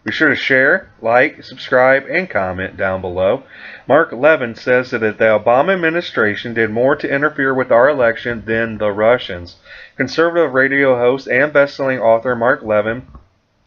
Be sure to share, like, subscribe, and comment down below. Mark Levin says that the Obama administration did more to interfere with our election than the Russians. Conservative radio host and best-selling author Mark Levin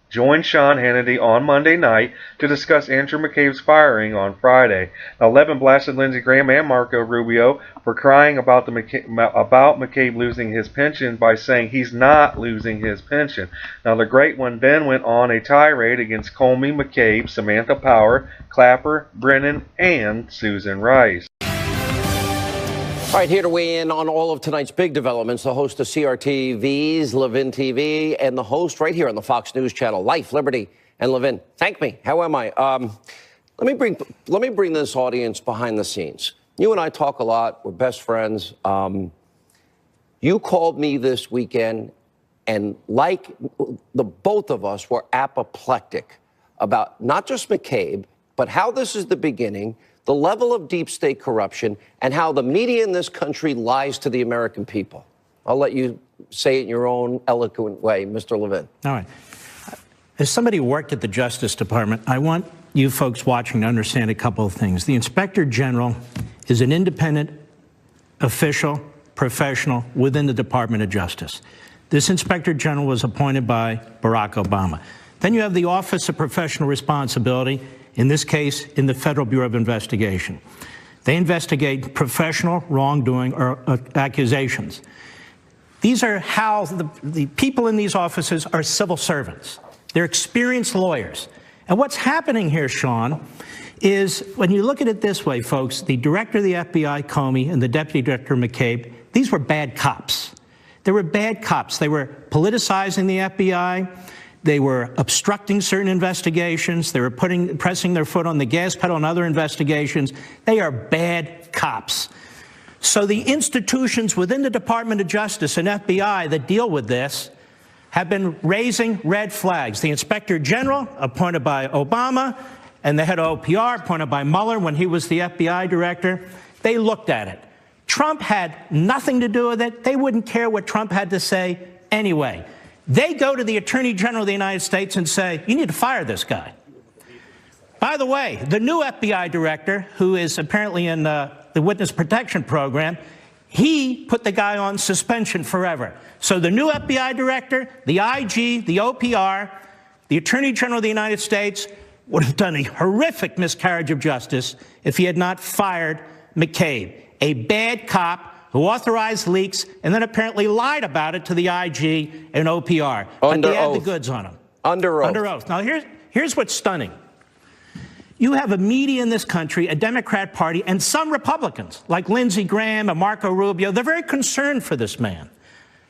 joined Sean Hannity on Monday night to discuss Andrew McCabe's firing on Friday. Now, Levin blasted Lindsey Graham and Marco Rubio for crying about McCabe losing his pension by saying he's not losing his pension. Now, the Great One then went on a tirade against Comey, McCabe, Samantha Power, Clapper, Brennan, and Susan Rice. All right, here to weigh in on all of tonight's big developments, the host of CRTV's Levin TV and the host right here on the Fox News channel, Life, Liberty, and Levin. Thank me. How am I? Let me bring this audience behind the scenes. You and I talk a lot. We're best friends. You called me this weekend, and like the both of us were apoplectic about not just McCabe, but how this is the beginning, the level of deep state corruption, and how the media in this country lies to the American people. I'll let you say it in your own eloquent way, Mr. Levin. All right. As somebody who worked at the Justice Department, I want you folks watching to understand a couple of things. The Inspector General is an independent, official, professional within the Department of Justice. This Inspector General was appointed by Barack Obama. Then you have the Office of Professional Responsibility, in this case, in the Federal Bureau of Investigation. They investigate professional wrongdoing or accusations. These are how the people in these offices are civil servants. They're experienced lawyers. And what's happening here, Sean, is when you look at it this way, folks, the director of the FBI, Comey, and the deputy director, McCabe, these were bad cops. They were bad cops. They were politicizing the FBI. They were obstructing certain investigations. They were pressing their foot on the gas pedal in other investigations. They are bad cops. So the institutions within the Department of Justice and FBI that deal with this have been raising red flags. The Inspector General, appointed by Obama, and the head of OPR, appointed by Mueller when he was the FBI director, they looked at it. Trump had nothing to do with it. They wouldn't care what Trump had to say anyway. They go to the Attorney General of the United States and say, you need to fire this guy. By the way, the new FBI director, who is apparently in the Witness Protection Program, he put the guy on suspension forever. So the new FBI director, the IG, the OPR, the Attorney General of the United States would have done a horrific miscarriage of justice if he had not fired McCabe, a bad cop who authorized leaks and then apparently lied about it to the IG and OPR. But they had the goods on him. Under oath. Under oath. Now, here's what's stunning. You have a media in this country, a Democrat Party, and some Republicans, like Lindsey Graham and Marco Rubio, they're very concerned for this man,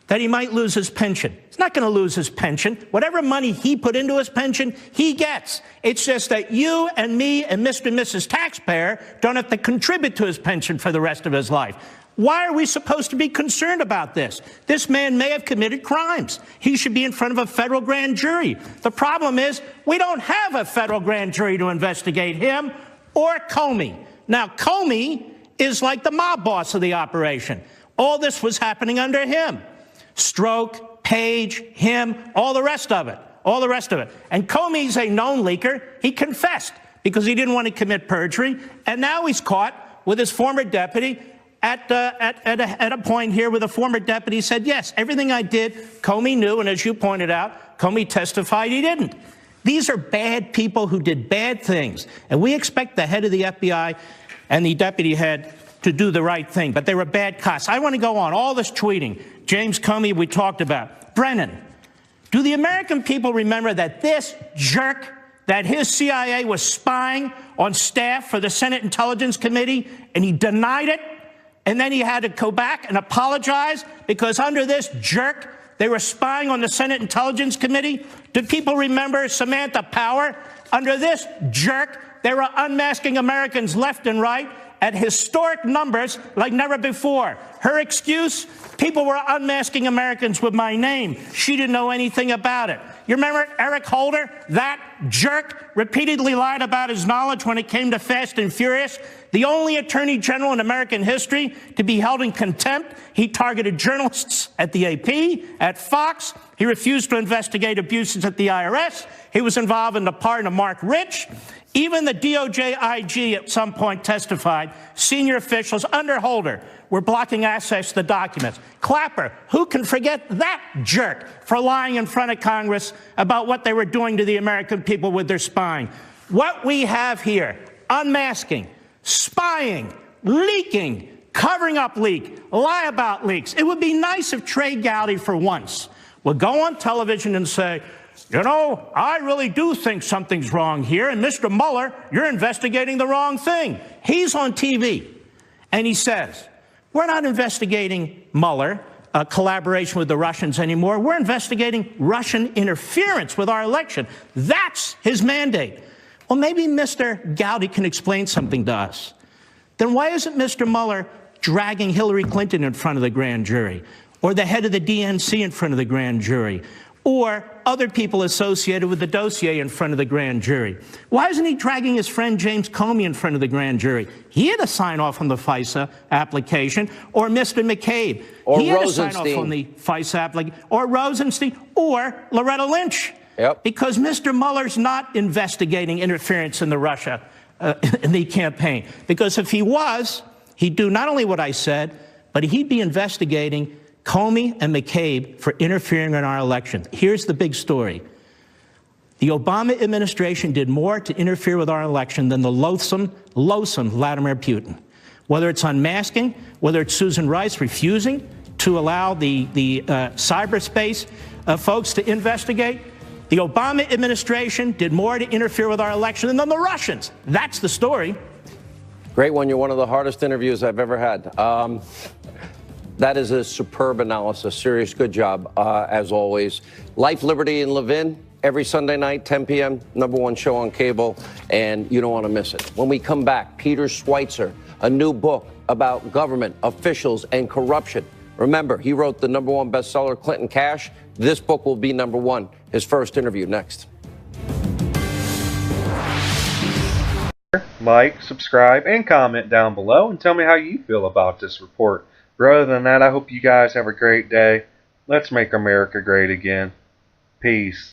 that he might lose his pension. He's not going to lose his pension. Whatever money he put into his pension, he gets. It's just that you and me and Mr. and Mrs. Taxpayer don't have to contribute to his pension for the rest of his life. Why are we supposed to be concerned about this? This man may have committed crimes. He should be in front of a federal grand jury. The problem is we don't have a federal grand jury to investigate him or Comey. Now, Comey is like the mob boss of the operation. All this was happening under him. Stroke, Page, him, all the rest of it. All the rest of it. And Comey's a known leaker. He confessed because he didn't want to commit perjury. And now he's caught with his former deputy at a point here where the former deputy said, yes, everything I did, Comey knew, and as you pointed out, Comey testified he didn't. These are bad people who did bad things, and we expect the head of the FBI and the deputy head to do the right thing, but they were bad cops. I want to go on. All this tweeting. James Comey, we talked about. Brennan, do the American people remember that this jerk, that his CIA was spying on staff for the Senate Intelligence Committee, and he denied it? And then he had to go back and apologize because under this jerk, they were spying on the Senate Intelligence Committee. Do people remember Samantha Power? Under this jerk, they were unmasking Americans left and right at historic numbers like never before. Her excuse? People were unmasking Americans with my name. She didn't know anything about it. You remember Eric Holder? That jerk repeatedly lied about his knowledge when it came to Fast and Furious. The only attorney general in American history to be held in contempt. He targeted journalists at the AP, at Fox. He refused to investigate abuses at the IRS. He was involved in the pardon of Mark Rich. Even the DOJ IG at some point testified senior officials under Holder were blocking access to the documents. Clapper, who can forget that jerk for lying in front of Congress about what they were doing to the American people with their spying? What we have here, unmasking, spying, leaking, covering up lie about leaks. It would be nice if Trey Gowdy for once would go on television and say, you know, I really do think something's wrong here, and Mr. Mueller, you're investigating the wrong thing. He's on TV, and he says, we're not investigating Mueller, collaboration with the Russians anymore. We're investigating Russian interference with our election. That's his mandate. Well, maybe Mr. Gowdy can explain something to us. Then why isn't Mr. Mueller dragging Hillary Clinton in front of the grand jury, or the head of the DNC in front of the grand jury, or other people associated with the dossier in front of the grand jury? Why isn't he dragging his friend James Comey in front of the grand jury? He had to sign off on the FISA application. Or Mr. McCabe. Or he had Rosenstein. to sign off on the FISA application. Or Rosenstein. Or Loretta Lynch. Yep. Because Mr. Mueller's not investigating interference in the Russia in the campaign. Because if he was, he'd do not only what I said, but he'd be investigating Comey and McCabe for interfering in our election. Here's the big story. The Obama administration did more to interfere with our election than the loathsome Vladimir Putin. Whether it's unmasking, whether it's Susan Rice refusing to allow the cyberspace folks to investigate, the Obama administration did more to interfere with our election than the Russians. That's the story. Great one. You're one of the hardest interviews I've ever had. That is a superb analysis. Serious, good job, as always. Life, Liberty, and Levin, every Sunday night, 10 p.m., #1 show on cable, and you don't want to miss it. When we come back, Peter Schweitzer, a new book about government, officials, and corruption. Remember, he wrote the #1 bestseller, Clinton Cash. This book will be #1. His first interview next. Like, subscribe, and comment down below, and tell me how you feel about this report. But other than that, I hope you guys have a great day. Let's make America great again. Peace.